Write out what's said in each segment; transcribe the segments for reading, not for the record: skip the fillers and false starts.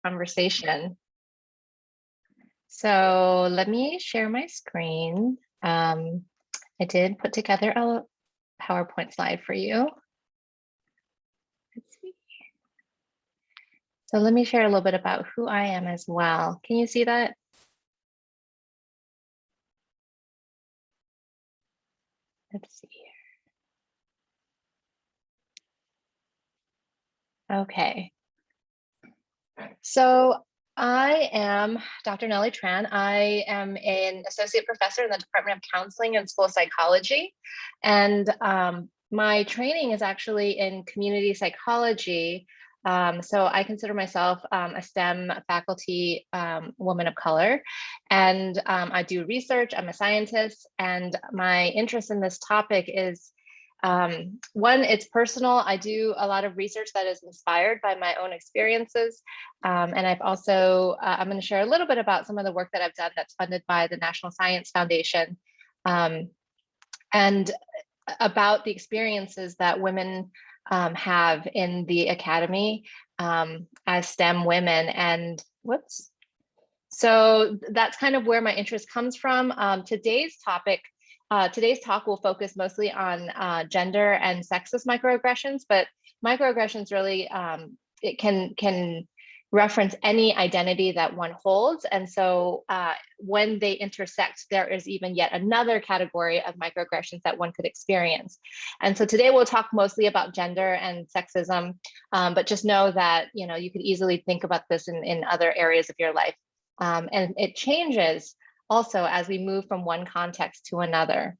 conversation. So let me share my screen. I did put together a PowerPoint slide for you. Let's see. So let me share a little bit about who I am as well. Can you see that? Let's see here. Okay. So I am Dr. Nellie Tran. I am an associate professor in the Department of Counseling and School Psychology. And my training is actually in community psychology. So I consider myself a STEM faculty woman of color. And I do research, I'm a scientist, and my interest in this topic is one, it's personal. I do a lot of research that is inspired by my own experiences. And I've also, I'm going to share a little bit about some of the work that I've done that's funded by the National Science Foundation, and about the experiences that women have in the academy as STEM women. And whoops. So that's kind of where my interest comes from. Today's talk will focus mostly on gender and sexist microaggressions, but microaggressions really, it can reference any identity that one holds. And so when they intersect, there is even yet another category of microaggressions that one could experience. And so today we'll talk mostly about gender and sexism, but just know that, you know, you could easily think about this in other areas of your life. And it changes also as we move from one context to another.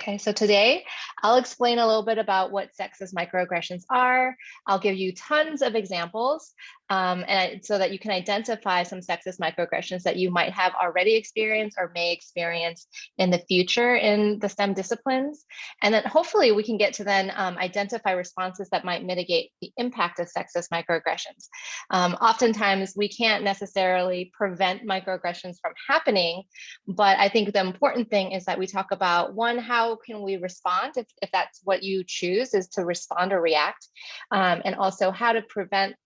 Okay, so today I'll explain a little bit about what sexist microaggressions are. I'll give you tons of examples so that you can identify some sexist microaggressions that you might have already experienced or may experience in the future in the STEM disciplines. And then hopefully we can get to then identify responses that might mitigate the impact of sexist microaggressions. Oftentimes we can't necessarily prevent microaggressions from happening, but I think the important thing is that we talk about, one, how can we respond if that's what you choose, is to respond or react, and also how to prevent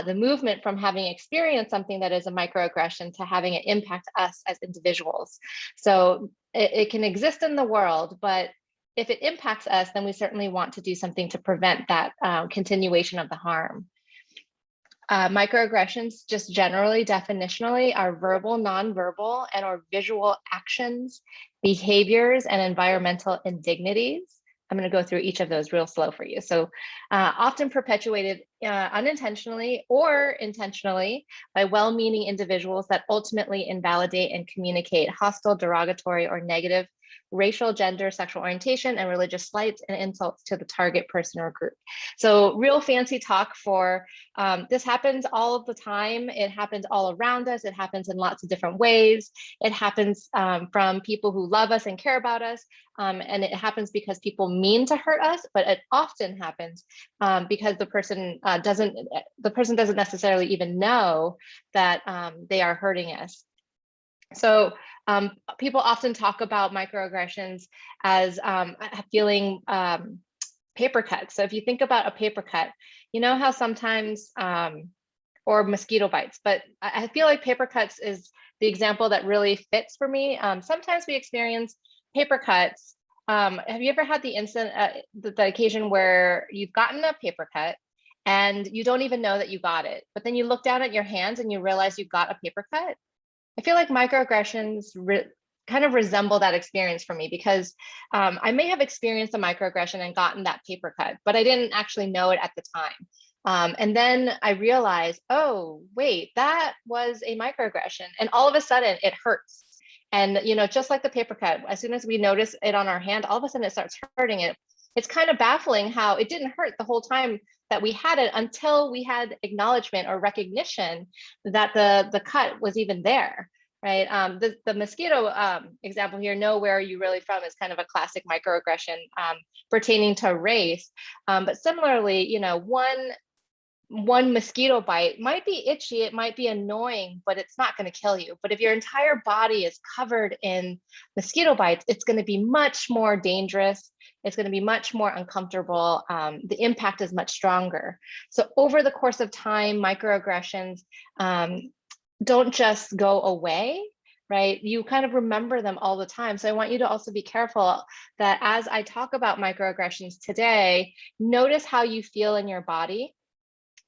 the movement from having experienced something that is a microaggression to having it impact us as individuals. So it can exist in the world, but if it impacts us, then we certainly want to do something to prevent that continuation of the harm. Microaggressions, just generally, definitionally, are verbal, nonverbal, and or visual actions, behaviors, and environmental indignities. I'm going to go through each of those real slow for you. So often perpetuated unintentionally or intentionally by well-meaning individuals that ultimately invalidate and communicate hostile, derogatory, or negative racial, gender, sexual orientation, and religious slights and insults to the target person or group. So real fancy talk for this happens all of the time. It happens all around us. It happens in lots of different ways. It happens from people who love us and care about us. And it happens because people mean to hurt us, but it often happens because the person doesn't necessarily even know that they are hurting us. So people often talk about microaggressions as feeling paper cuts. So if you think about a paper cut, you know how sometimes, or mosquito bites, but I feel like paper cuts is the example that really fits for me. Sometimes we experience paper cuts. Have you ever had the incident, the occasion where you've gotten a paper cut and you don't even know that you got it, but then you look down at your hands and you realize you got a paper cut? I feel like microaggressions kind of resemble that experience for me, because I may have experienced a microaggression and gotten that paper cut, but I didn't actually know it at the time. And then I realized, oh, wait, that was a microaggression. And all of a sudden it hurts. And, you know, just like the paper cut, as soon as we notice it on our hand, all of a sudden it starts hurting it. It's kind of baffling how it didn't hurt the whole time that we had it until we had acknowledgement or recognition that the cut was even there, right? The mosquito example here, know where you really from, is kind of a classic microaggression pertaining to race. But similarly, you know, one one mosquito bite might be itchy, it might be annoying, but it's not going to kill you. But if your entire body is covered in mosquito bites, it's going to be much more dangerous. It's going to be much more uncomfortable. The impact is much stronger. So over the course of time, microaggressions don't just go away, right? You kind of remember them all the time. So I want you to also be careful that as I talk about microaggressions today, notice how you feel in your body.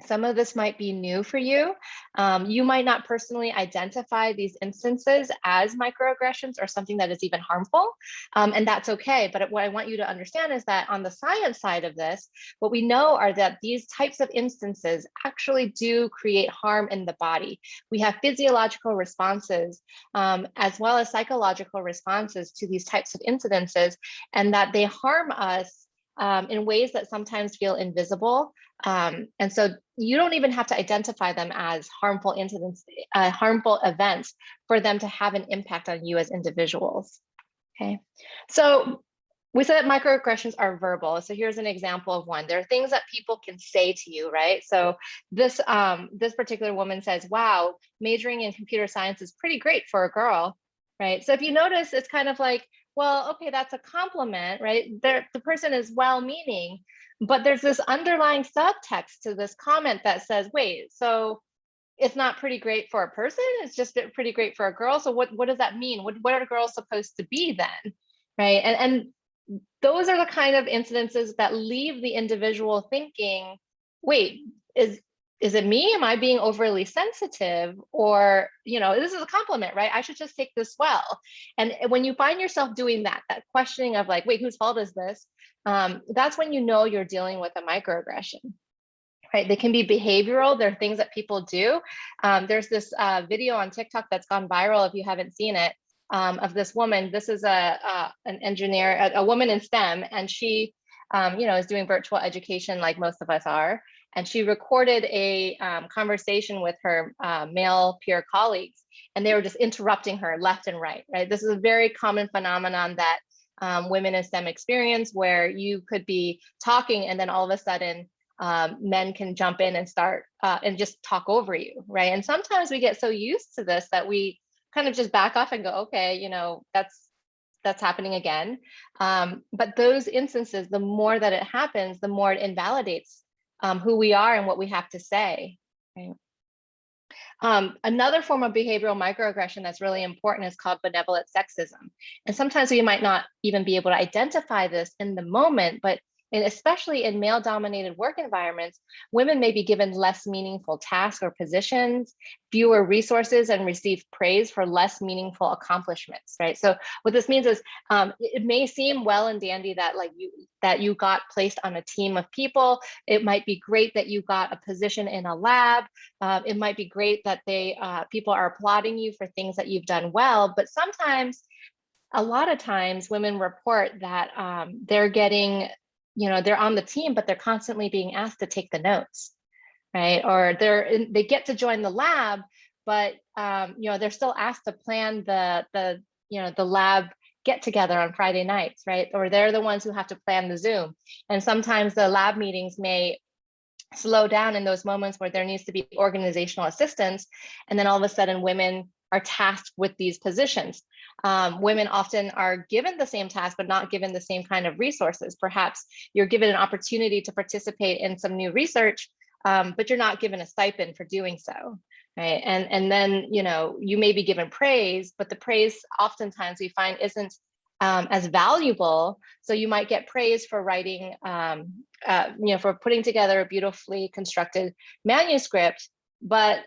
Some of this might be new for you. You might not personally identify these instances as microaggressions or something that is even harmful, and that's okay. But what I want you to understand is that on the science side of this, what we know are that these types of instances actually do create harm in the body. We have physiological responses as well as psychological responses to these types of incidences, and that they harm us in ways that sometimes feel invisible. And so you don't even have to identify them as harmful incidents, harmful events for them to have an impact on you as individuals. Okay, so we said that microaggressions are verbal. So here's an example of one. There are things that people can say to you, right? So this this particular woman says, "Wow, majoring in computer science is pretty great for a girl," right? So if you notice, it's kind of like, well, okay, that's a compliment, right? The person is well-meaning, but there's this underlying subtext to this comment that says, wait, so it's not pretty great for a person, it's just pretty great for a girl. So what does that mean? What are girls supposed to be then, right? And those are the kind of incidences that leave the individual thinking, wait, is it me? Am I being overly sensitive? Or, this is a compliment, right? I should just take this well. And when you find yourself doing that questioning of like, wait, whose fault is this? That's when you know you're dealing with a microaggression. Right, they can be behavioral. They're things that people do. There's this video on TikTok that's gone viral, if you haven't seen it, of this woman. This is an engineer, a woman in STEM, and she, is doing virtual education like most of us are. And she recorded a conversation with her male peer colleagues, and they were just interrupting her left and right. Right, this is a very common phenomenon that women in STEM experience, where you could be talking, and then all of a sudden, men can jump in and start and just talk over you, right? And sometimes we get so used to this that we kind of just back off and go, okay, that's happening again. But those instances, the more that it happens, the more it invalidates who we are and what we have to say. Right? Another form of behavioral microaggression that's really important is called benevolent sexism. And sometimes we might not even be able to identify this in the moment, but especially in male-dominated work environments, women may be given less meaningful tasks or positions, fewer resources, and receive praise for less meaningful accomplishments, right? So what this means is it may seem well and dandy that you got placed on a team of people. It might be great that you got a position in a lab. It might be great that people are applauding you for things that you've done well, but sometimes, a lot of times, women report that they're getting, they're on the team, but they're constantly being asked to take the notes, right? Or they get to join the lab, but they're still asked to plan the lab get together on Friday nights, right? Or they're the ones who have to plan the Zoom. And sometimes the lab meetings may slow down in those moments where there needs to be organizational assistance. And then all of a sudden, women are tasked with these positions. Women often are given the same task, but not given the same kind of resources. Perhaps you're given an opportunity to participate in some new research, but you're not given a stipend for doing so, right? And then, you may be given praise, but the praise oftentimes we find isn't as valuable. So you might get praise for writing, for putting together a beautifully constructed manuscript, but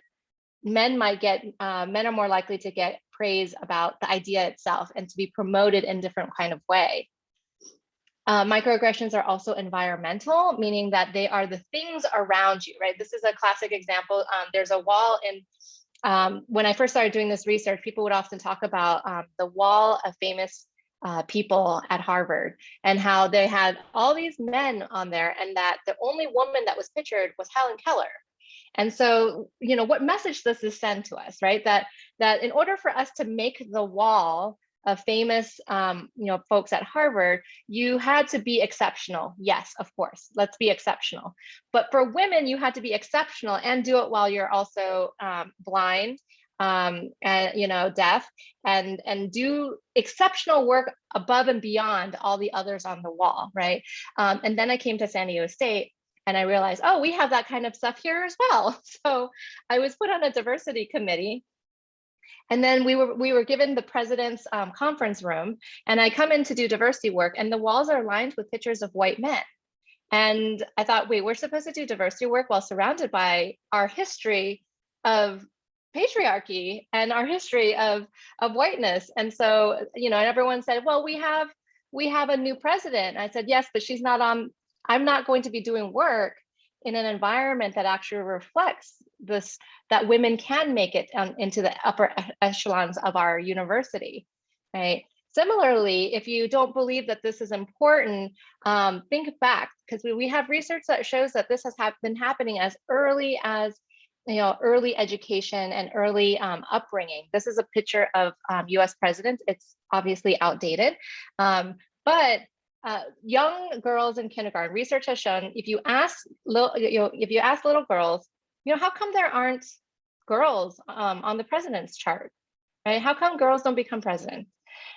men are more likely to get praise about the idea itself and to be promoted in different kind of way. Microaggressions are also environmental, meaning that they are the things around you, right? This is a classic example. There's a wall when I first started doing this research, people would often talk about the wall of famous people at Harvard, and how they had all these men on there, and that the only woman that was pictured was Helen Keller. And so, what message does this send to us, right? That in order for us to make the wall famous, folks at Harvard, you had to be exceptional. Yes, of course, let's be exceptional. But for women, you had to be exceptional and do it while you're also blind, and deaf, and do exceptional work above and beyond all the others on the wall, right? And then I came to San Diego State, and I realized, oh, we have that kind of stuff here as well. So I was put on a diversity committee, and then we were given the president's conference room, and I come in to do diversity work, and the walls are lined with pictures of white men. And I thought, wait, we're supposed to do diversity work while surrounded by our history of patriarchy and our history of whiteness. And so, and everyone said, well, we have a new president. I said, yes, but she's not on. I'm not going to be doing work in an environment that actually reflects this, that women can make it into the upper echelons of our university, right? Similarly, if you don't believe that this is important, think back, because we have research that shows that this has been happening as early as early education and early upbringing. This is a picture of US presidents. It's obviously outdated, but young girls in kindergarten, research has shown if you ask little girls, how come there aren't girls on the president's chart, right? How come girls don't become president,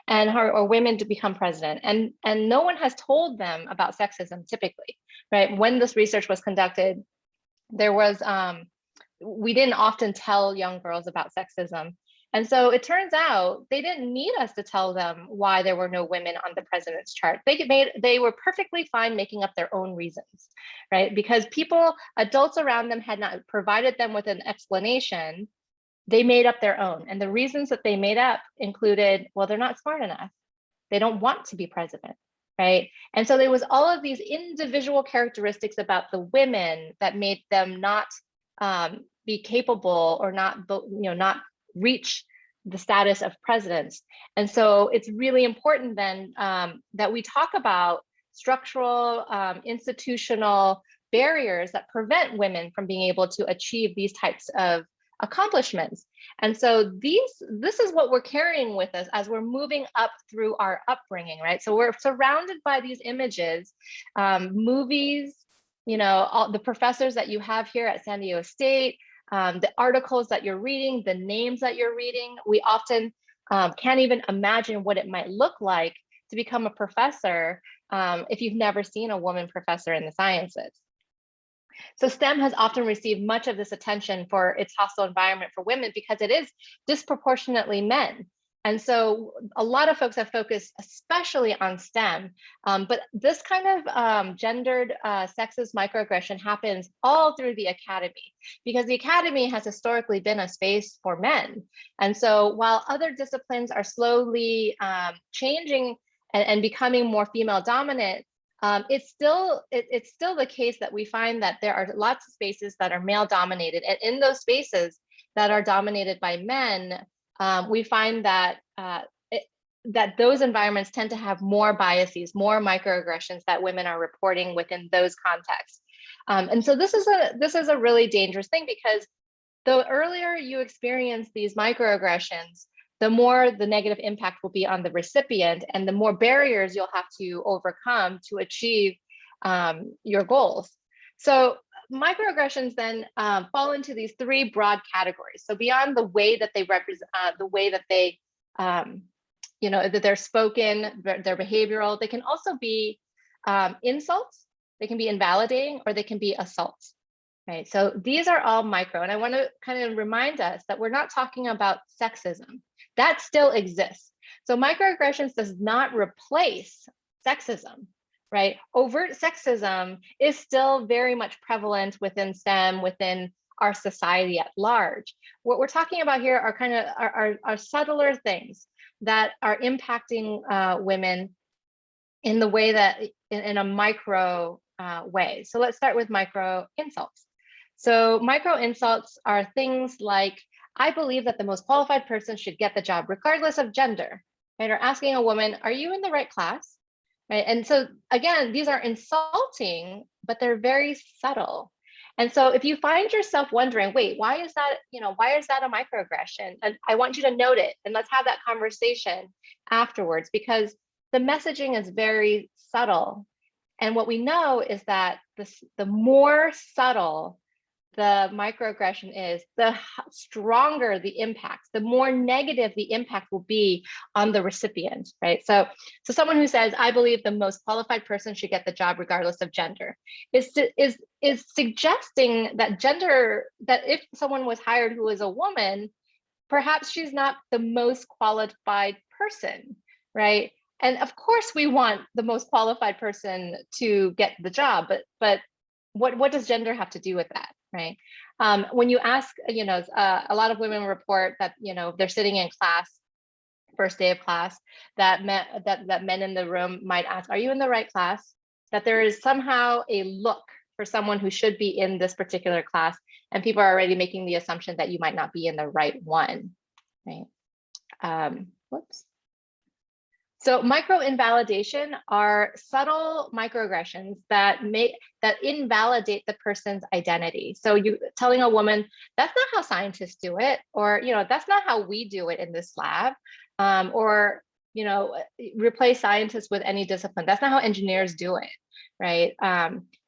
or women to become president? And no one has told them about sexism typically, right? When this research was conducted, there was we didn't often tell young girls about sexism. And so it turns out they didn't need us to tell them why there were no women on the president's chart. They were perfectly fine making up their own reasons, right? Because adults around them had not provided them with an explanation. They made up their own. And the reasons that they made up included, well, they're not smart enough. They don't want to be president, right? And so there was all of these individual characteristics about the women that made them not be capable, or not reach the status of presidents. And so it's really important then that we talk about structural, institutional barriers that prevent women from being able to achieve these types of accomplishments. And so this is what we're carrying with us as we're moving up through our upbringing, right? So we're surrounded by these images, movies, all the professors that you have here at San Diego State, the articles that you're reading, the names that you're reading. We often can't even imagine what it might look like to become a professor if you've never seen a woman professor in the sciences. So STEM has often received much of this attention for its hostile environment for women because it is disproportionately men. And so a lot of folks have focused especially on STEM, but this kind of gendered sexist microaggression happens all through the academy, because the academy has historically been a space for men. And so while other disciplines are slowly changing and becoming more female dominant, it's still the case that we find that there are lots of spaces that are male dominated, and in those spaces that are dominated by men, we find that that those environments tend to have more biases, more microaggressions that women are reporting within those contexts. And so this is a really dangerous thing, because the earlier you experience these microaggressions, the more the negative impact will be on the recipient, and the more barriers you'll have to overcome to achieve your goals. So microaggressions then fall into these three broad categories. So beyond the way that they represent, the way that they, that they're spoken, they're behavioral, they can also be insults, they can be invalidating, or they can be assaults. Right, so these are all micro, and I want to kind of remind us that we're not talking about sexism. That still exists. So microaggressions does not replace sexism, right? Overt sexism is still very much prevalent within STEM, within our society at large. What we're talking about here are kind of are subtler things that are impacting women in the way that in a micro way. So let's start with micro insults. So micro insults are things like, I believe that the most qualified person should get the job regardless of gender, right? Or asking a woman, are you in the right class? Right? And so again, these are insulting, but they're very subtle. And so if you find yourself wondering, wait, why is that, why is that a microaggression? And I want you to note it, and let's have that conversation afterwards, because the messaging is very subtle. And what we know is that the more subtle the microaggression is, the stronger the impact, the more negative the impact will be on the recipient, right? So someone who says, I believe the most qualified person should get the job regardless of gender, is suggesting that that if someone was hired who is a woman, perhaps she's not the most qualified person, right? And of course we want the most qualified person to get the job, but what does gender have to do with that, right? When you ask, a lot of women report that, they're sitting in class, first day of class, that men in the room might ask, are you in the right class? That there is somehow a look for someone who should be in this particular class, and people are already making the assumption that you might not be in the right one, right? Whoops. So micro-invalidation are subtle microaggressions that invalidate the person's identity. So you telling a woman, that's not how scientists do it, or that's not how we do it in this lab, or replace scientists with any discipline. That's not how engineers do it, right?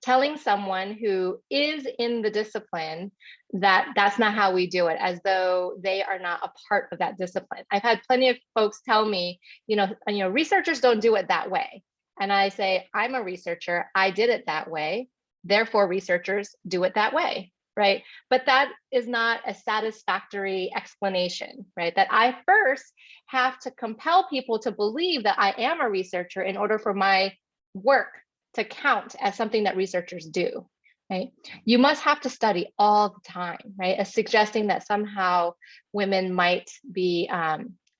Telling someone who is in the discipline that that's not how we do it, as though they are not a part of that discipline. I've had plenty of folks tell me, researchers don't do it that way. And I say, I'm a researcher, I did it that way, therefore researchers do it that way, right? But that is not a satisfactory explanation, right? That I first have to compel people to believe that I am a researcher in order for my work to count as something that researchers do, right? You must have to study all the time, right? As suggesting that somehow women might be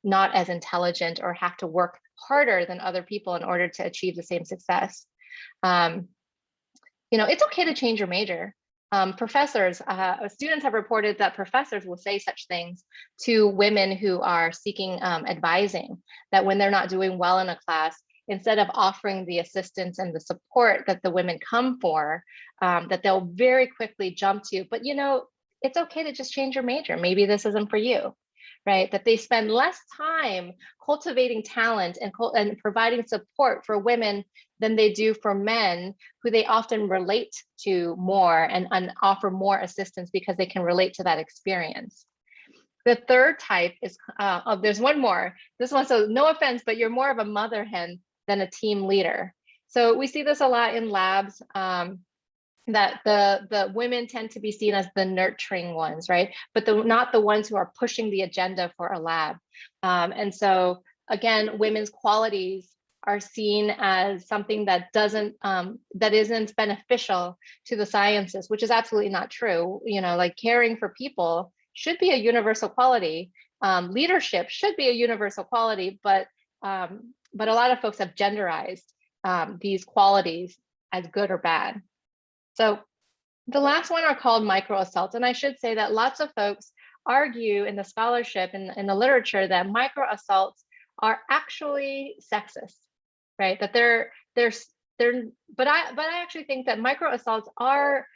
not as intelligent or have to work harder than other people in order to achieve the same success. It's okay to change your major. Students have reported that professors will say such things to women who are seeking advising, that when they're not doing well in a class, instead of offering the assistance and the support that the women come for, that they'll very quickly jump to, but it's okay to just change your major. Maybe this isn't for you, right? That they spend less time cultivating talent and providing support for women than they do for men, who they often relate to more and offer more assistance because they can relate to that experience. The third type is, there's one more. This one, so no offense, but you're more of a mother hen than a team leader. So we see this a lot in labs, that the women tend to be seen as the nurturing ones, right? But not the ones who are pushing the agenda for a lab. And so again, women's qualities are seen as something that isn't beneficial to the sciences, which is absolutely not true. Like caring for people should be a universal quality. Leadership should be a universal quality, but a lot of folks have genderized these qualities as good or bad. So the last one are called microassaults. And I should say that lots of folks argue in the scholarship and in the literature that microassaults are actually sexist, right? That but I actually think that microassaults are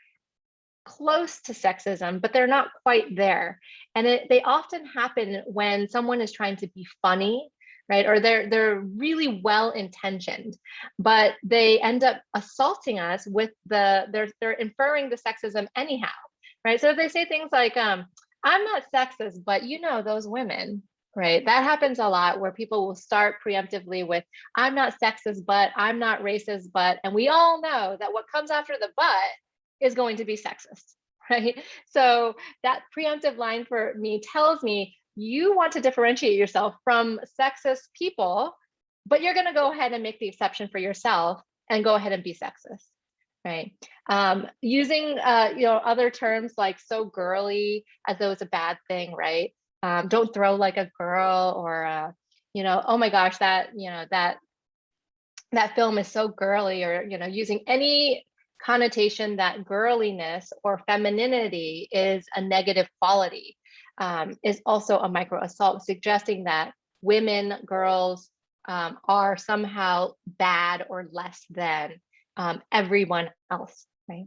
close to sexism, but they're not quite there. And they often happen when someone is trying to be funny, right? Or they're really well-intentioned, but they end up assaulting us with they're inferring the sexism anyhow, right? So if they say things like, I'm not sexist, but those women, right? That happens a lot, where people will start preemptively with, I'm not sexist, but I'm not racist, but, and we all know that what comes after the but is going to be sexist, right? So that preemptive line for me tells me, you want to differentiate yourself from sexist people, but you're going to go ahead and make the exception for yourself and go ahead and be sexist, right? Using other terms like so girly as though it's a bad thing, right? Don't throw like a girl, or oh my gosh, that film is so girly, or using any connotation that girliness or femininity is a negative quality. Is also a microassault, suggesting that women, girls are somehow bad or less than everyone else, right?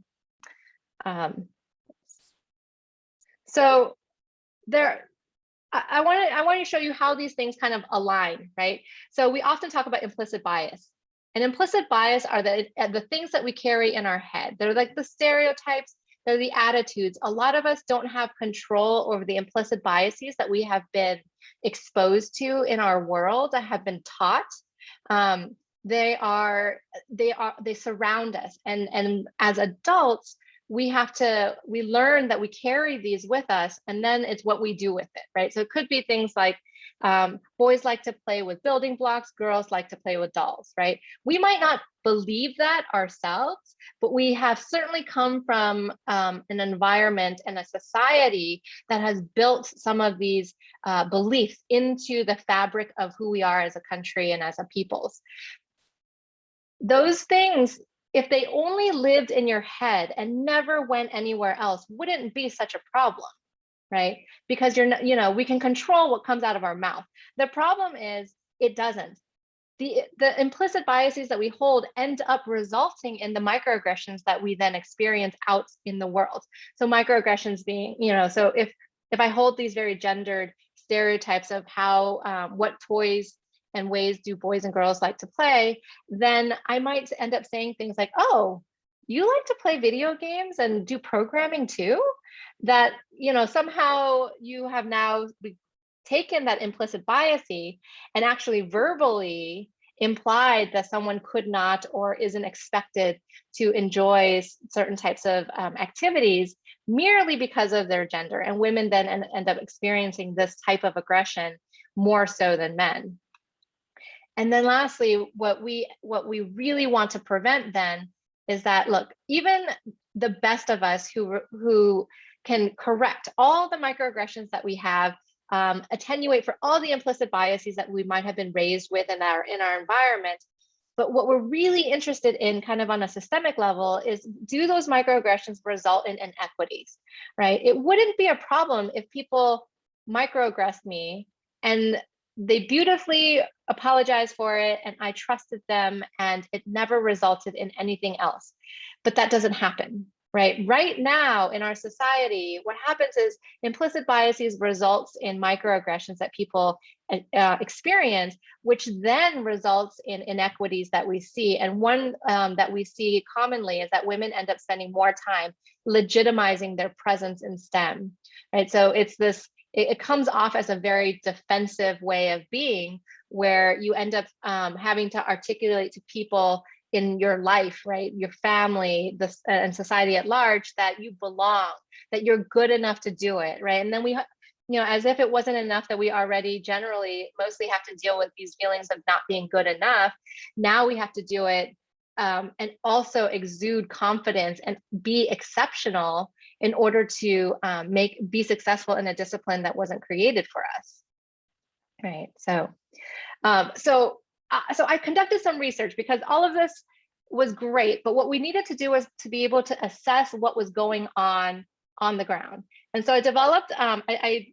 So there, I want to show you how these things kind of align, right? So we often talk about implicit bias. And implicit bias are the things that we carry in our head. They're like the stereotypes, they're the attitudes. A lot of us don't have control over the implicit biases that we have been exposed to in our world, that have been taught. They surround us. And as adults, we learn that we carry these with us, and then it's what we do with it, right? So it could be things like boys like to play with building blocks, girls like to play with dolls, right? We might not believe that ourselves, but we have certainly come from an environment and a society that has built some of these beliefs into the fabric of who we are as a country and as a peoples. Those things, if they only lived in your head and never went anywhere else, wouldn't be such a problem, right? Because we can control what comes out of our mouth. The problem is it doesn't. The implicit biases that we hold end up resulting in the microaggressions that we then experience out in the world. So microaggressions being, so if I hold these very gendered stereotypes of how, what toys and ways do boys and girls like to play, then I might end up saying things like, oh, you like to play video games and do programming too? That, somehow you have now taken that implicit biasy and actually verbally implied that someone could not or isn't expected to enjoy certain types of activities merely because of their gender. And women then end up experiencing this type of aggression more so than men. And then lastly, what we really want to prevent then is that, look, even the best of us who can correct all the microaggressions that we have, attenuate for all the implicit biases that we might have been raised with in our environment. But what we're really interested in kind of on a systemic level is, do those microaggressions result in inequities, right? It wouldn't be a problem if people microaggressed me and they beautifully apologized for it and I trusted them and it never resulted in anything else. But that doesn't happen, right? Right now in our society, what happens is implicit biases results in microaggressions that people experience, which then results in inequities that we see. And one that we see commonly is that women end up spending more time legitimizing their presence in STEM, right? So it's this, it comes off as a very defensive way of being, where you end up having to articulate to people in your life, right, your family, and society at large, that you belong, that you're good enough to do it, right? And then we, as if it wasn't enough that we already generally mostly have to deal with these feelings of not being good enough. Now we have to do it and also exude confidence and be exceptional in order to be successful in a discipline that wasn't created for us, right? So I conducted some research, because all of this was great, but what we needed to do was to be able to assess what was going on the ground. And so I developed, I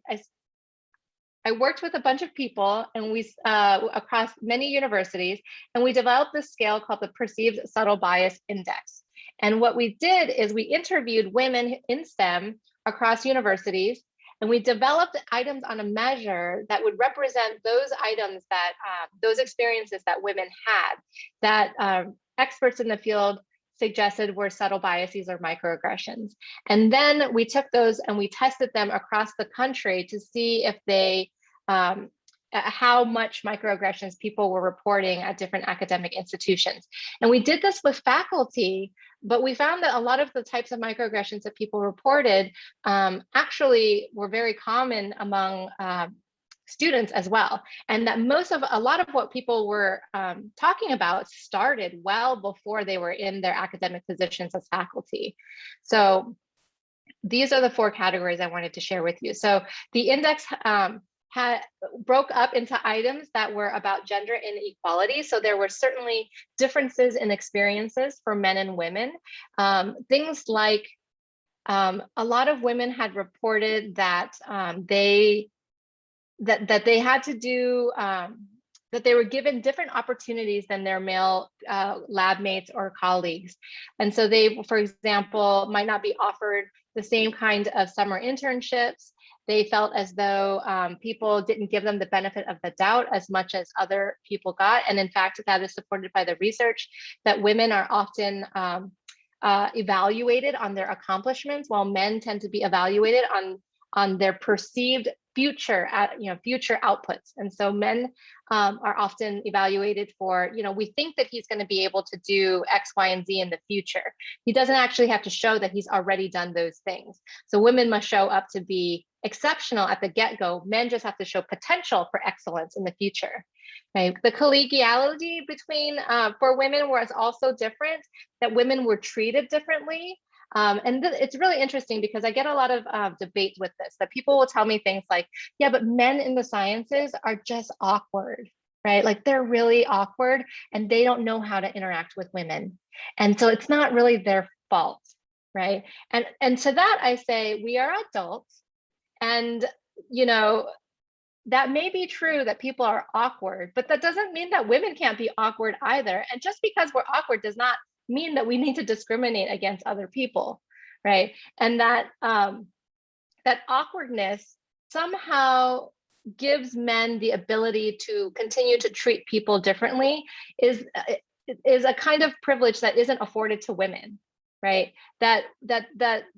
worked with a bunch of people, and we across many universities, and we developed this scale called the Perceived Subtle Bias Index. And what we did is we interviewed women in STEM across universities, and we developed items on a measure that would represent those items that, those experiences that women had, that experts in the field suggested were subtle biases or microaggressions. And then we took those and we tested them across the country to see if they, how much microaggressions people were reporting at different academic institutions. And we did this with faculty, but we found that a lot of the types of microaggressions that people reported actually were very common among students as well. And that a lot of what people were talking about started well before they were in their academic positions as faculty. So these are the 4 categories I wanted to share with you. So the index broke up into items that were about gender inequality. So there were certainly differences in experiences for men and women. Things like a lot of women had reported that they had to do that they were given different opportunities than their male lab mates or colleagues. And so they, for example, might not be offered the same kind of summer internships. They felt as though people didn't give them the benefit of the doubt as much as other people got. And in fact, that is supported by the research that women are often evaluated on their accomplishments, while men tend to be evaluated on their perceived future outputs. And so men are often evaluated for, we think that he's going to be able to do X, Y, and Z in the future. He doesn't actually have to show that he's already done those things. So women must show up to be exceptional at the get-go. Men just have to show potential for excellence in the future. Right? The collegiality between for women was also different, that women were treated differently. And it's really interesting because I get a lot of debates with this, that people will tell me things like, yeah, but men in the sciences are just awkward, right? Like they're really awkward and they don't know how to interact with women. And so it's not really their fault, right? And to that I say, we are adults, and, that may be true that people are awkward, but that doesn't mean that women can't be awkward either. And just because we're awkward does not mean that we need to discriminate against other people, right? And that that awkwardness somehow gives men the ability to continue to treat people differently is a kind of privilege that isn't afforded to women, right? That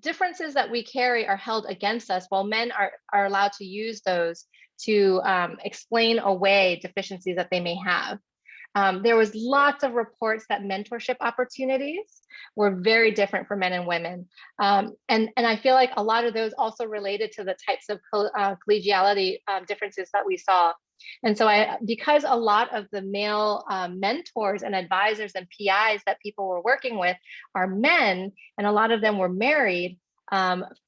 differences that we carry are held against us, while men are allowed to use those to explain away deficiencies that they may have. There was lots of reports that mentorship opportunities were very different for men and women. And I feel like a lot of those also related to the types of collegiality differences that we saw. And so because a lot of the male mentors and advisors and PIs that people were working with are men, and a lot of them were married,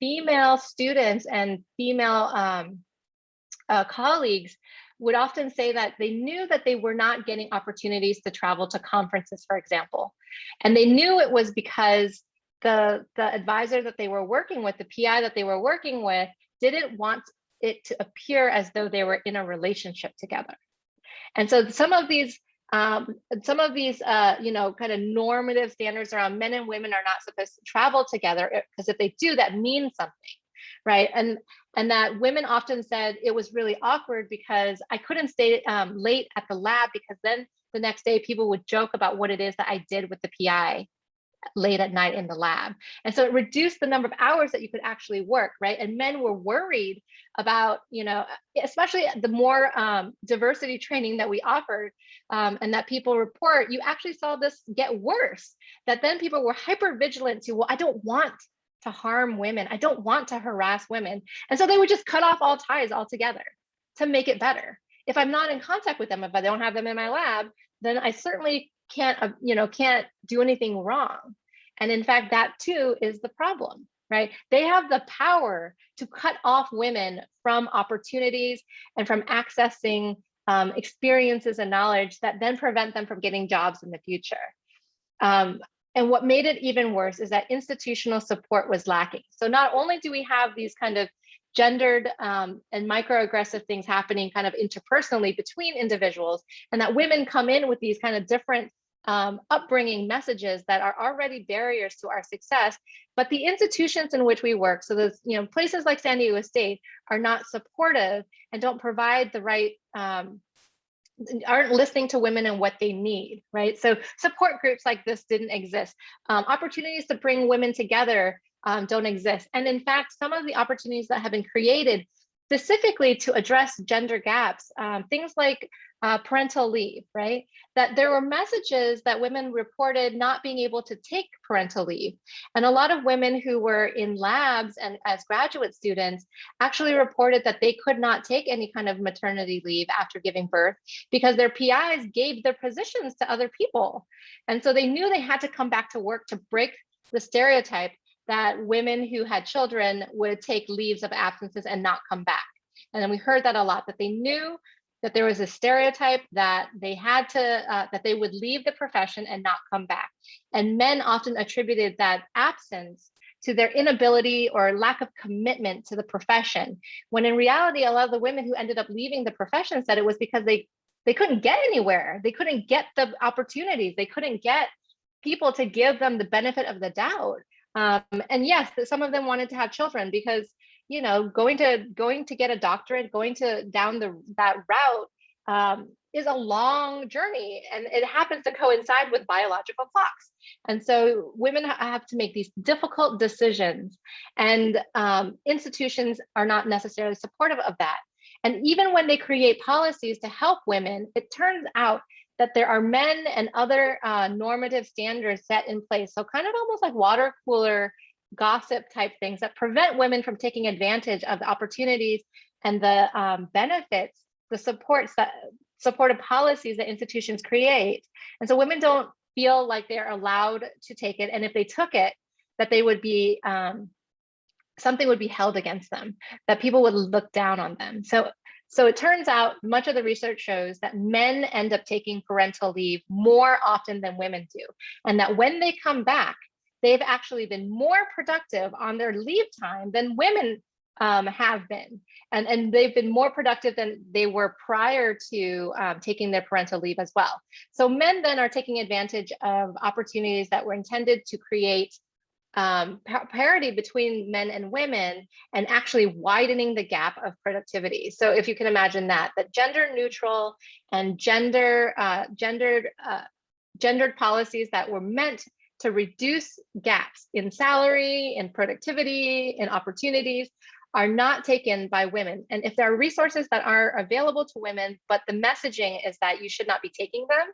female students and female colleagues would often say that they knew that they were not getting opportunities to travel to conferences, for example. And they knew it was because the advisor that they were working with, the PI that they were working with, didn't want it to appear as though they were in a relationship together. And so some of these kind of normative standards around men and women are not supposed to travel together, because if they do, that means something. Right. And that women often said it was really awkward because I couldn't stay late at the lab, because then the next day people would joke about what it is that I did with the PI late at night in the lab. And so it reduced the number of hours that you could actually work, right? And men were worried about, especially the more diversity training that we offered and that people report, you actually saw this get worse, that then people were hyper vigilant to, well, I don't want to harm women. I don't want to harass women. And so they would just cut off all ties altogether to make it better. If I'm not in contact with them, if I don't have them in my lab, then I certainly can't do anything wrong. And in fact, that too is the problem, right? They have the power to cut off women from opportunities and from accessing experiences and knowledge that then prevent them from getting jobs in the future. And what made it even worse is that institutional support was lacking. So not only do we have these kind of gendered and microaggressive things happening kind of interpersonally between individuals, and that women come in with these kind of different upbringing messages that are already barriers to our success, but the institutions in which we work, so those places like San Diego State, are not supportive and don't provide the right aren't listening to women and what they need, right? So support groups like this didn't exist. Opportunities to bring women together don't exist. And in fact, some of the opportunities that have been created specifically to address gender gaps, things like parental leave, right? That there were messages that women reported not being able to take parental leave. And a lot of women who were in labs and as graduate students actually reported that they could not take any kind of maternity leave after giving birth because their PIs gave their positions to other people. And so they knew they had to come back to work to break the stereotype that women who had children would take leaves of absences and not come back. And then we heard that a lot, that they knew that there was a stereotype that they had to, that they would leave the profession and not come back. And men often attributed that absence to their inability or lack of commitment to the profession, when in reality, a lot of the women who ended up leaving the profession said it was because they they couldn't get anywhere. They couldn't get the opportunities. They couldn't get people to give them the benefit of the doubt. And yes, some of them wanted to have children because, you know, going to get a doctorate, going to down that route is a long journey, and it happens to coincide with biological clocks. And so women have to make these difficult decisions, and institutions are not necessarily supportive of that. And even when they create policies to help women, it turns out that there are men and other normative standards set in place. So kind of almost like water cooler gossip type things that prevent women from taking advantage of the opportunities and the benefits, the supportive policies that institutions create. And so women don't feel like they're allowed to take it. And if they took it, that they would be, something would be held against them, that people would look down on them. So it turns out much of the research shows that men end up taking parental leave more often than women do. And that when they come back, they've actually been more productive on their leave time than women have been. And they've been more productive than they were prior to taking their parental leave as well. So men then are taking advantage of opportunities that were intended to create parity between men and women, and actually widening the gap of productivity. So if you can imagine that gender neutral and gendered policies that were meant to reduce gaps in salary, in productivity, in opportunities are not taken by women. And if there are resources that are available to women, but the messaging is that you should not be taking them,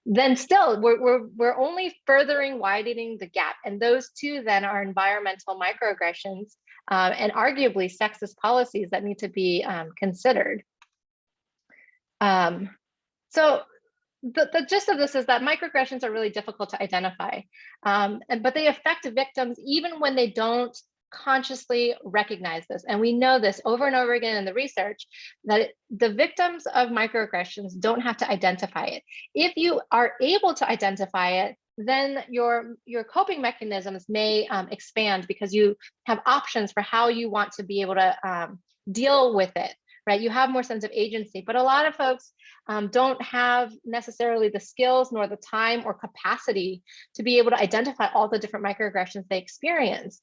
then still we're only furthering widening the gap. And those two then are environmental microaggressions and arguably sexist policies that need to be considered. So the gist of this is that microaggressions are really difficult to identify, but they affect victims even when they don't consciously recognize this. And we know this over and over again in the research, that the victims of microaggressions don't have to identify it. If you are able to identify it, then your coping mechanisms may expand, because you have options for how you want to be able to deal with it, right? You have more sense of agency. But a lot of folks don't have necessarily the skills nor the time or capacity to be able to identify all the different microaggressions they experience.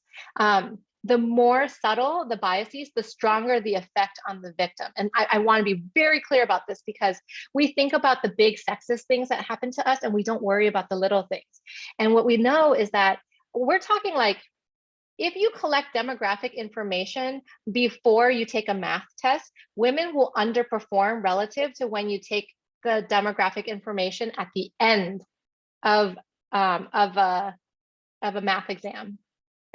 The more subtle the biases, the stronger the effect on the victim. And I want to be very clear about this, because we think about the big sexist things that happen to us and we don't worry about the little things. And what we know is that we're talking like, if you collect demographic information before you take a math test, women will underperform relative to when you take the demographic information at the end of a math exam,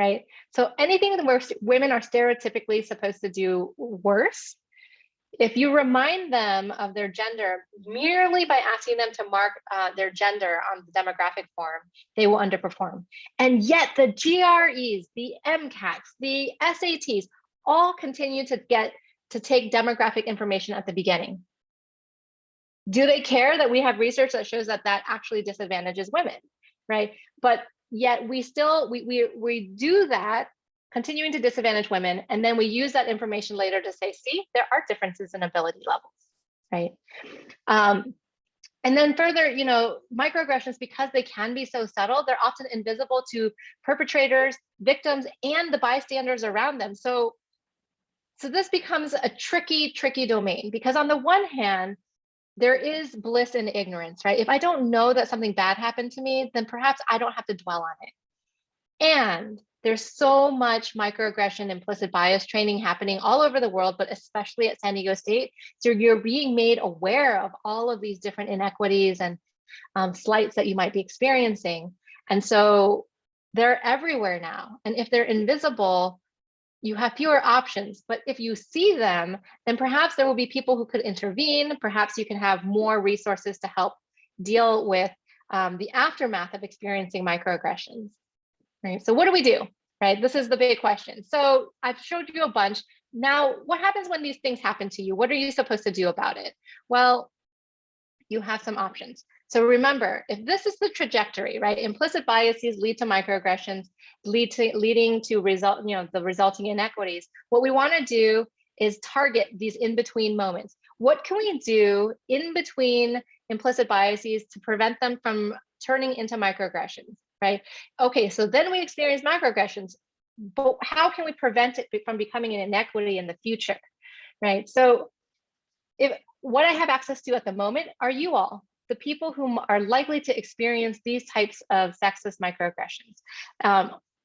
right? So anything where women are stereotypically supposed to do worse, if you remind them of their gender merely by asking them to mark their gender on the demographic form, they will underperform. And yet the GREs, the MCATs, the SATs all continue to take demographic information at the beginning. Do they care that we have research that shows that that actually disadvantages women, right? But yet we still, we do that, continuing to disadvantage women, and then we use that information later to say, see, there are differences in ability levels, right? And then further, you know, microaggressions, because they can be so subtle, they're often invisible to perpetrators, victims, and the bystanders around them. So this becomes a tricky domain, because on the one hand, there is bliss in ignorance, right? If I don't know that something bad happened to me, then perhaps I don't have to dwell on it. And there's so much microaggression, implicit bias training happening all over the world, but especially at San Diego State. So you're being made aware of all of these different inequities and slights that you might be experiencing. And so they're everywhere now. And if they're invisible, you have fewer options. But if you see them, then perhaps there will be people who could intervene. Perhaps you can have more resources to help deal with the aftermath of experiencing microaggressions. Right. So what do we do? Right. This is the big question. So I've showed you a bunch. Now, what happens when these things happen to you? What are you supposed to do about it? Well, you have some options. So remember, if this is the trajectory, right? Implicit biases lead to microaggressions, leading to the resulting inequities. What we want to do is target these in-between moments. What can we do in between implicit biases to prevent them from turning into microaggressions, right? Okay, so then we experience microaggressions, but how can we prevent it from becoming an inequity in the future, right? So if what I have access to at the moment are you all, the people who are likely to experience these types of sexist microaggressions.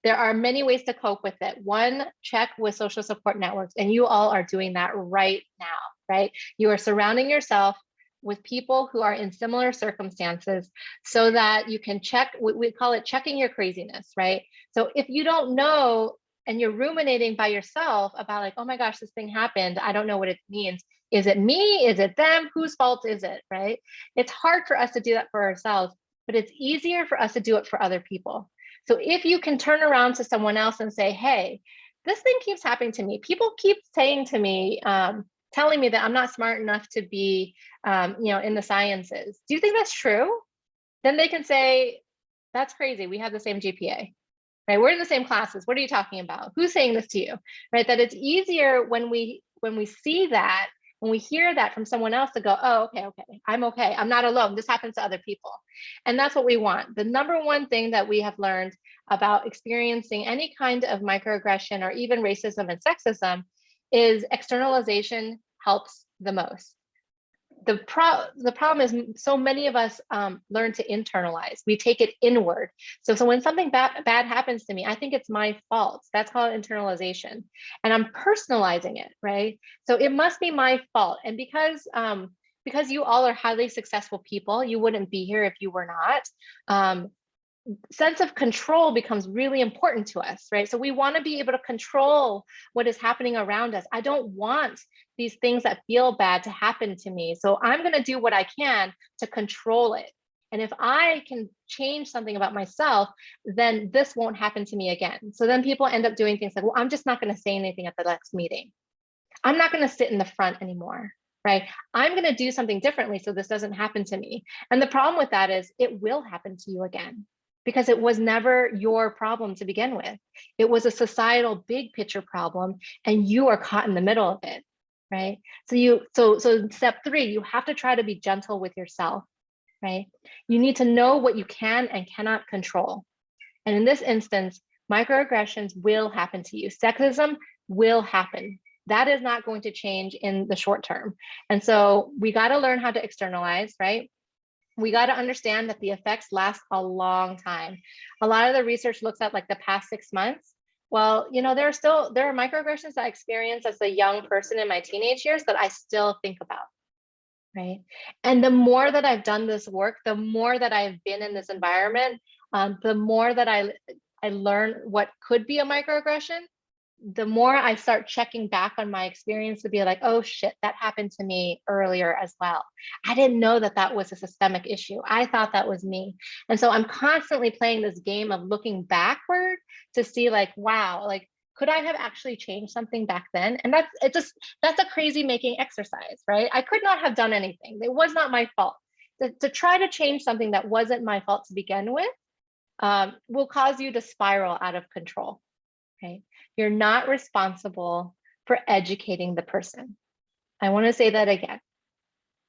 There are many ways to cope with it. One, check with social support networks, and you all are doing that right now, right? You are surrounding yourself with people who are in similar circumstances so that you can check, we call it checking your craziness, right? So if you don't know and you're ruminating by yourself about like, oh my gosh, this thing happened, I don't know what it means. Is it me? Is it them? Whose fault is it, right? It's hard for us to do that for ourselves, but it's easier for us to do it for other people. So if you can turn around to someone else and say, hey, this thing keeps happening to me. People keep saying to me, telling me that I'm not smart enough to be, in the sciences. Do you think that's true? Then they can say, that's crazy. We have the same GPA, right? We're in the same classes. What are you talking about? Who's saying this to you, right? That it's easier when we see that, when we hear that from someone else to go, oh, okay, I'm okay. I'm not alone. This happens to other people. And that's what we want. The number one thing that we have learned about experiencing any kind of microaggression or even racism and sexism is externalization helps the most. The problem is so many of us learn to internalize. We take it inward. So when something bad happens to me, I think it's my fault. That's called internalization. And I'm personalizing it, right? So it must be my fault. And because you all are highly successful people, you wouldn't be here if you were not. Sense of control becomes really important to us, right? So we want to be able to control what is happening around us. I don't want these things that feel bad to happen to me. So I'm going to do what I can to control it. And if I can change something about myself, then this won't happen to me again. So then people end up doing things like, well, I'm just not going to say anything at the next meeting. I'm not going to sit in the front anymore, right? I'm going to do something differently so this doesn't happen to me. And the problem with that is it will happen to you again, because it was never your problem to begin with. It was a societal big picture problem, and you are caught in the middle of it, right? So step 3, you have to try to be gentle with yourself, right? You need to know what you can and cannot control. And in this instance, microaggressions will happen to you. Sexism will happen. That is not going to change in the short term. And so we got to learn how to externalize, right? We got to understand that the effects last a long time. A lot of the research looks at like the past 6 months. Well, there are microaggressions I experienced as a young person in my teenage years that I still think about, right? And the more that I've done this work, the more that I've been in this environment, the more that I learn what could be a microaggression, the more I start checking back on my experience to be like, oh shit, that happened to me earlier as well. I didn't know that that was a systemic issue. I thought that was me. And so I'm constantly playing this game of looking backward to see like, wow, like, could I have actually changed something back then? And that's a crazy making exercise, right? I could not have done anything. It was not my fault. To try to change something that wasn't my fault to begin with will cause you to spiral out of control. Okay. You're not responsible for educating the person. I want to say that again.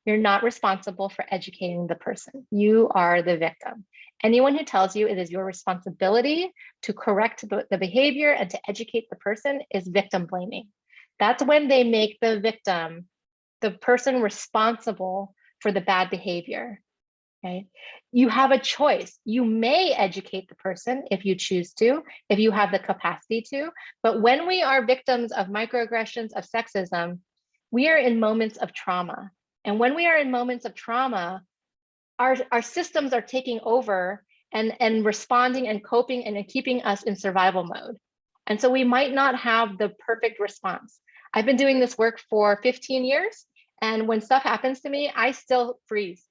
You're not responsible for educating the person. You are the victim. Anyone who tells you it is your responsibility to correct the behavior and to educate the person is victim blaming. That's when they make the victim, the person responsible for the bad behavior. Okay. You have a choice. You may educate the person if you choose to, if you have the capacity to, but when we are victims of microaggressions, of sexism, we are in moments of trauma. And when we are in moments of trauma, our systems are taking over and responding and coping and keeping us in survival mode. And so we might not have the perfect response. I've been doing this work for 15 years. And when stuff happens to me, I still freeze.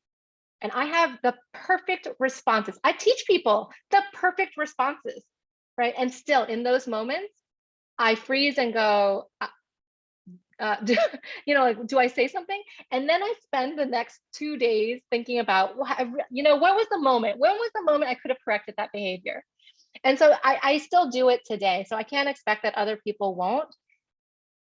And I have the perfect responses. I teach people the perfect responses, right? And still in those moments, I freeze and go, do I say something? And then I spend the next 2 days thinking about, what was the moment? When was the moment I could have corrected that behavior? And so I still do it today. So I can't expect that other people won't.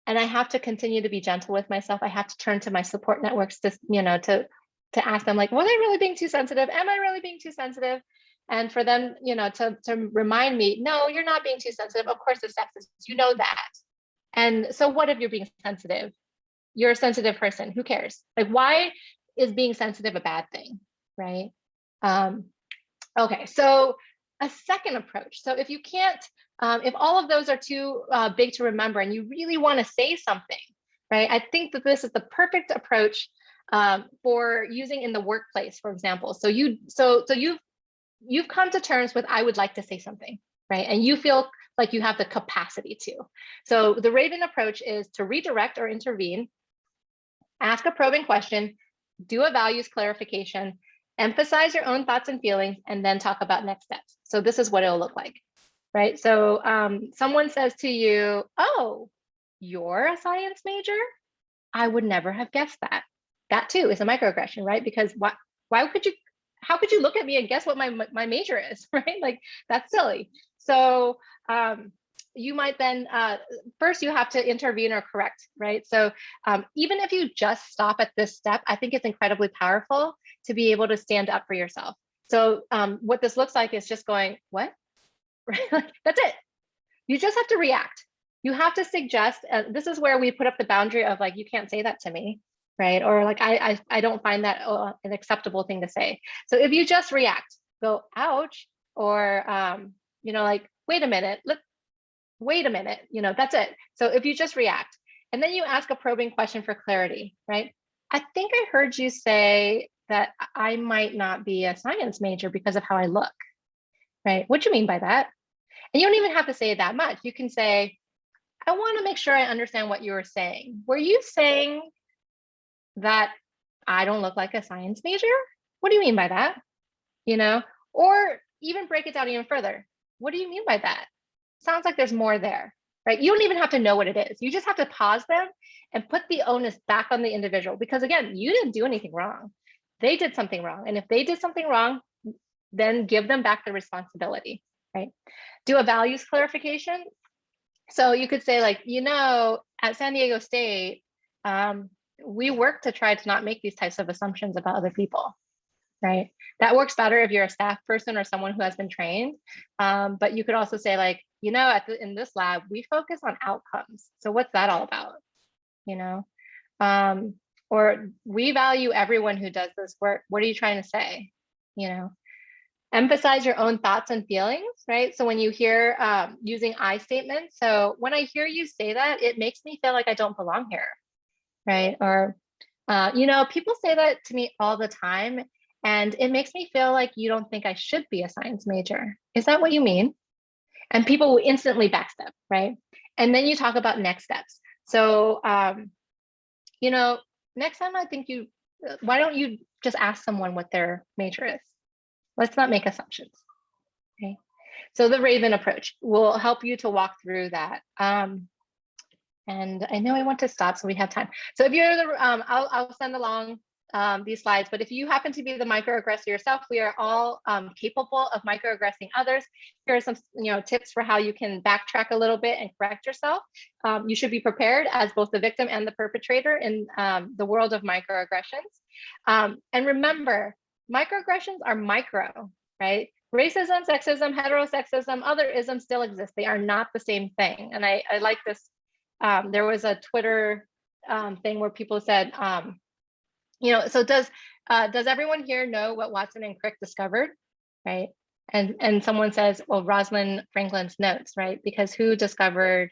And I have to continue to be gentle with myself. I have to turn to my support networks to, to ask them, like, was I really being too sensitive? Am I really being too sensitive? And for them, to remind me, no, you're not being too sensitive. Of course, it's sexist. You know that. And so what if you're being sensitive? You're a sensitive person. Who cares? Like, why is being sensitive a bad thing, right? Okay, so a second approach. So if you can't, if all of those are too big to remember and you really want to say something, right? I think that this is the perfect approach for using in the workplace, for example. So you've come to terms with, I would like to say something, right? And you feel like you have the capacity to. So the Raven approach is to redirect or intervene, ask a probing question, do a values clarification, emphasize your own thoughts and feelings, and then talk about next steps. So this is what it'll look like, right? So someone says to you, oh, you're a science major? I would never have guessed that. That too is a microaggression, right? Because how could you look at me and guess what my major is, right? Like, that's silly. So you might then, first you have to intervene or correct, right? So even if you just stop at this step, I think it's incredibly powerful to be able to stand up for yourself. So what this looks like is just going, what? Right? Like, that's it. You just have to react. You have to suggest, this is where we put up the boundary of, like, you can't say that to me, right? Or like, I don't find that an acceptable thing to say. So if you just react, go, ouch, or, like, wait a minute, that's it. So if you just react, and then you ask a probing question for clarity, right? I think I heard you say that I might not be a science major because of how I look, right? What do you mean by that? And you don't even have to say it that much. You can say, I want to make sure I understand what you were saying. Were you saying that I don't look like a science major? What do you mean by that? Or even break it down even further. What do you mean by that? Sounds like there's more there, right? You don't even have to know what it is. You just have to pause them and put the onus back on the individual, because again, you didn't do anything wrong. They did something wrong. And if they did something wrong, then give them back the responsibility, right? Do a values clarification. So you could say, like, at San Diego State, we work to try to not make these types of assumptions about other people, right? That works better if you're a staff person or someone who has been trained. But you could also say, like, in this lab, we focus on outcomes. So what's that all about? Or we value everyone who does this work. What are you trying to say? Emphasize your own thoughts and feelings, right? So when you hear using I statements, so when I hear you say that, it makes me feel like I don't belong here, right? Or, people say that to me all the time, and it makes me feel like you don't think I should be a science major. Is that what you mean? And people will instantly backstep, right? And then you talk about next steps. So, next time I think why don't you just ask someone what their major is? Let's not make assumptions, okay? So the Raven approach will help you to walk through that. And I know I want to stop so we have time. So if you're I'll send along these slides, but if you happen to be the microaggressor yourself, we are all capable of microaggressing others. Here are some tips for how you can backtrack a little bit and correct yourself. You should be prepared as both the victim and the perpetrator in the world of microaggressions. And remember, microaggressions are micro, right? Racism, sexism, heterosexism, other isms still exist. They are not the same thing. And I like this. There was a Twitter thing where people said, so does everyone here know what Watson and Crick discovered, right? And someone says, well, Rosalind Franklin's notes, right? Because who discovered,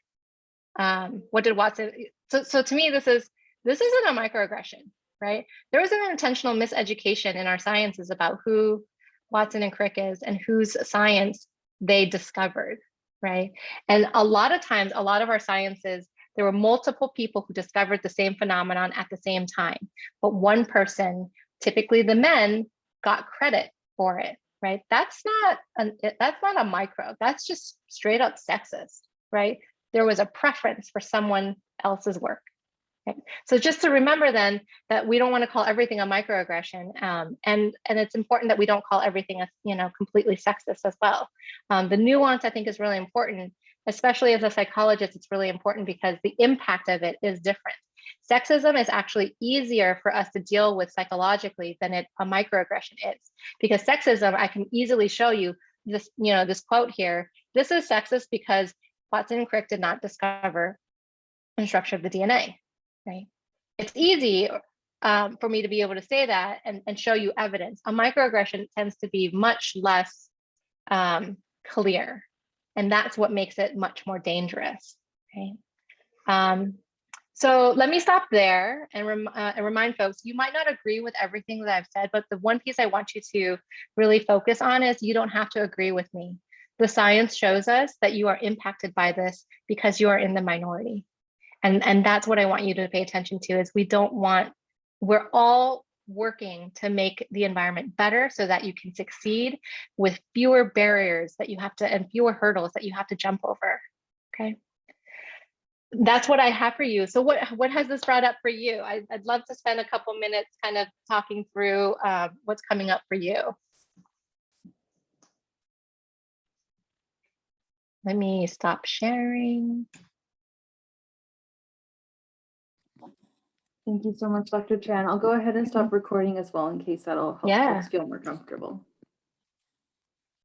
what did Watson? So to me, this isn't a microaggression, right? There was an intentional miseducation in our sciences about who Watson and Crick is and whose science they discovered, right? And a lot of times, a lot of our sciences, there were multiple people who discovered the same phenomenon at the same time, but one person, typically the men, got credit for it, right? That's not a micro, that's just straight up sexist, right? There was a preference for someone else's work. Okay. So just to remember then that we don't want to call everything a microaggression, and it's important that we don't call everything completely sexist as well. The nuance I think is really important, especially as a psychologist, it's really important because the impact of it is different. Sexism is actually easier for us to deal with psychologically than a microaggression is, because sexism, I can easily show you this, this quote here. This is sexist because Watson and Crick did not discover the structure of the DNA, right? It's easy for me to be able to say that and show you evidence. A microaggression tends to be much less clear, and that's what makes it much more dangerous, right? So let me stop there and remind folks, you might not agree with everything that I've said, but the one piece I want you to really focus on is you don't have to agree with me. The science shows us that you are impacted by this because you are in the minority. And that's what I want you to pay attention to, is we're all working to make the environment better so that you can succeed with fewer barriers that you have to, and fewer hurdles that you have to jump over, okay? That's what I have for you. So what has this brought up for you? I'd love to spend a couple minutes kind of talking through what's coming up for you. Let me stop sharing. Thank you so much, Dr. Tran. I'll go ahead and stop recording as well in case that'll help folks feel more comfortable.